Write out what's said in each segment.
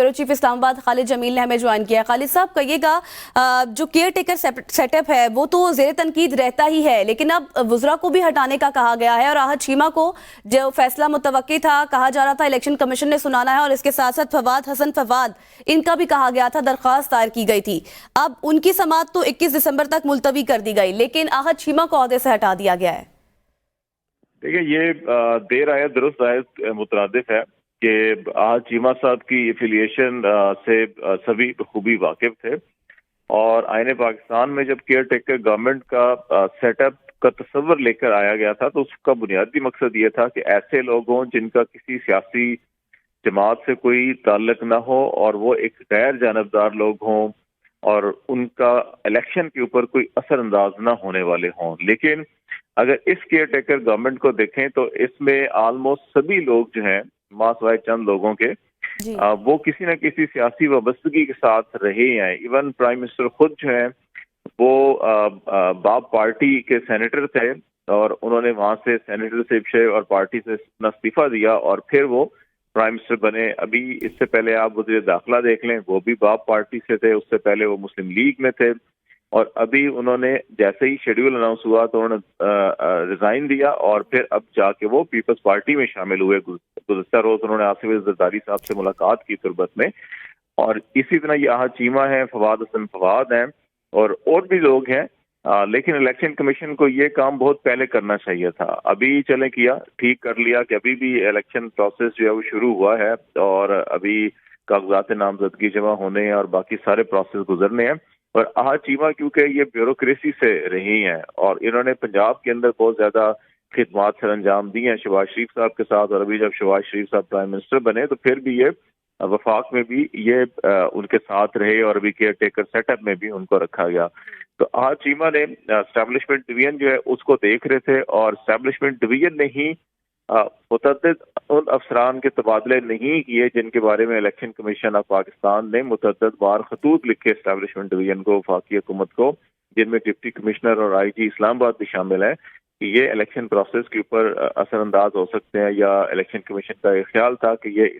Bureau chief Islamabad Khalid Jameel ने हमें join किया। खालिद साहब, कहिएगा, जो केयर टेकर सेटअप है वो तो जेर तनकीद रहता ही है, लेकिन अब वुज़रा को भी हटाने का कहा गया है और आहत चीमा को जो फैसला मुतवक्की था, कहा जा रहा था इलेक्शन कमीशन ने सुनाना है, और इसके साथ साथ फवाद हसन फवाद इनका भी कहा गया था, दरख्वास्त दायर की गई थी। अब उनकी समाअत तो 21 दिसंबर तक मुलतवी कर दी गई, लेकिन आहत चीमा को ओहदे से हटा दिया गया है। देखिए, ये देर आयत दुरुस्त आयत मुतरादिफ है कि आहत चीमा साहब की एफिलिएशन से सभी खूबी वाकिफ थे, और आईन पाकिस्तान में जब केयर टेकर गवर्नमेंट का सेटअप का तस्वर लेकर आया गया था तो उसका बुनियादी मकसद ये था कि ऐसे लोग हों जिनका किसी सियासी जमात से कोई ताल्लुक ना हो और वो एक गैर जानबदार लोग हों और उनका इलेक्शन के ऊपर कोई असर अंदाज ना होने वाले हों। लेकिन अगर इस केयर टेकर गवर्नमेंट को देखें तो इसमें ऑलमोस्ट सभी लोग जो हैं, मासवाए चंद लोगों के, वो किसी न किसी सियासी वाबस्तगी के साथ रहे हैं। इवन प्राइम मिनिस्टर खुद जो है वो बाप पार्टी के सेनेटर थे और उन्होंने वहां से सेनेटरशिप से और पार्टी से इस्तीफा दिया और फिर वो प्राइम मिनिस्टर बने। अभी इससे पहले आप वज़ीर दाखिला देख लें, वो भी बाप पार्टी से थे, उससे पहले वो मुस्लिम लीग में थे, और अभी उन्होंने जैसे ही शेड्यूल अनाउंस हुआ तो उन्होंने रिजाइन दिया और फिर अब जाके वो पीपल्स पार्टी में शामिल हुए। गुज़श्ता रोज उन्होंने आसिफ ज़रदारी साहब से मुलाकात की तुरबत में, और इसी तरह ये आहत चीमा है, फवाद हसन फवाद हैं और भी लोग हैं। लेकिन इलेक्शन कमीशन को ये काम बहुत पहले करना चाहिए था। अभी चले किया, ठीक कर लिया कि अभी भी इलेक्शन प्रोसेस जो है वो शुरू हुआ है और अभी कागजात नामजदगी जमा होने हैं और बाकी सारे प्रोसेस गुजरने हैं। और आहत चीमा क्योंकि ये ब्यूरोक्रेसी से रही हैं और इन्होंने पंजाब के अंदर बहुत ज्यादा खिदमात सर अंजाम दी हैं शहबाज शरीफ साहब के साथ, और अभी जब शहबाज शरीफ साहब प्राइम मिनिस्टर बने तो फिर भी ये वफाक में भी ये उनके साथ रहे और अभी केयर टेकर सेटअप में भी उनको रखा गया। तो आहत चीमा ने एस्टैब्लिशमेंट डिवीजन जो है उसको देख रहे थे और एस्टैब्लिशमेंट डिवीजन ने ही मुतअद्दिद उन अफसरान के तबादले नहीं किए जिनके बारे में इलेक्शन कमीशन ऑफ पाकिस्तान ने मुतअद्दिद बार खतूत लिखे एस्टैब्लिशमेंट डिवीजन को, वफाकी हुकूमत को, जिनमें डिप्टी कमिश्नर और IG इस्लामाबाद भी शामिल है, कि ये इलेक्शन प्रोसेस के ऊपर असरअंदाज हो सकते हैं, या इलेक्शन कमीशन का ये ख्याल था कि ये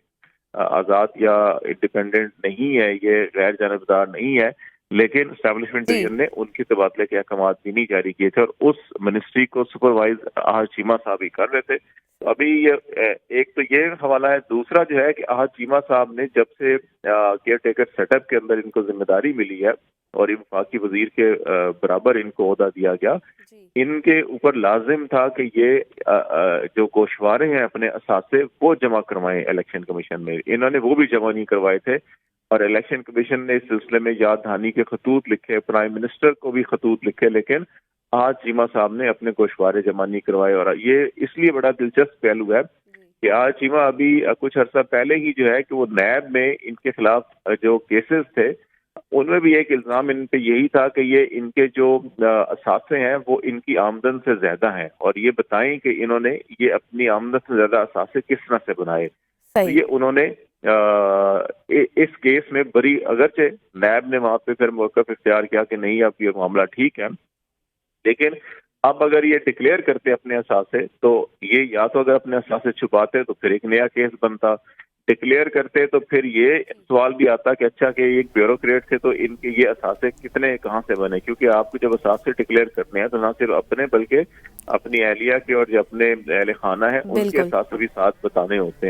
आज़ाद या इंडिपेंडेंट नहीं है, ये गैर जानबदार नहीं है। लेकिन एस्टैब्लिशमेंट डिवीजन ने उनके तबादले के अहकाम भी नहीं जारी किए थे और उस मिनिस्ट्री को सुपरवाइज आहत चीमा साहब ही कर रहे थे। तो अभी ये एक तो ये हवाला है। दूसरा जो है कि आहत चीमा साहब ने जब से केयर टेकर सेटअप के अंदर इनको जिम्मेदारी मिली है और वफाकी वजीर के बराबर इनको ओहदा दिया गया, इनके ऊपर लाजिम था कि ये जो गोशवारे हैं अपने असासे वो जमा करवाएं इलेक्शन कमीशन में। इन्होंने वो भी जमा नहीं करवाए थे और इलेक्शन कमीशन ने इस सिलसिले में याद दहानी के खतूत लिखे, प्राइम मिनिस्टर को भी खतूत लिखे, लेकिन आहत चीमा साहब ने अपने गोशवारे जमा नहीं करवाए। और ये इसलिए बड़ा दिलचस्प पहलू है कि आहत चीमा अभी कुछ अर्सा पहले ही जो है कि वो नैब में इनके खिलाफ जो केसेस थे उनमें भी एक इल्जाम इन पे यही था कि ये इनके जो असासे हैं वो इनकी आमदन से ज्यादा हैं, और ये बताएं कि इन्होंने ये अपनी आमदन से ज्यादा असासे किस तरह से बनाए। तो ये उन्होंने इस केस में बड़ी, अगरचे नैब ने वहां पे फिर मौक़िफ़ इख्तियार किया कि नहीं अब ये मामला ठीक है, लेकिन अब अगर ये डिक्लेयर करते अपने असासे तो ये या तो अगर अपने असासे छुपाते तो फिर एक नया केस बनता, डिक्लेयर करते तो फिर ये सवाल भी आता कि अच्छा कि एक ब्यूरोक्रेट थे तो इनके ये असासे कितने कहाँ से बने, क्योंकि आपको जब असासे डिक्लेयर करने हैं तो ना सिर्फ अपने बल्कि अपनी अहलिया के और जो अपने अहले खाना है उनके असासे भी साथ बताने होते हैं।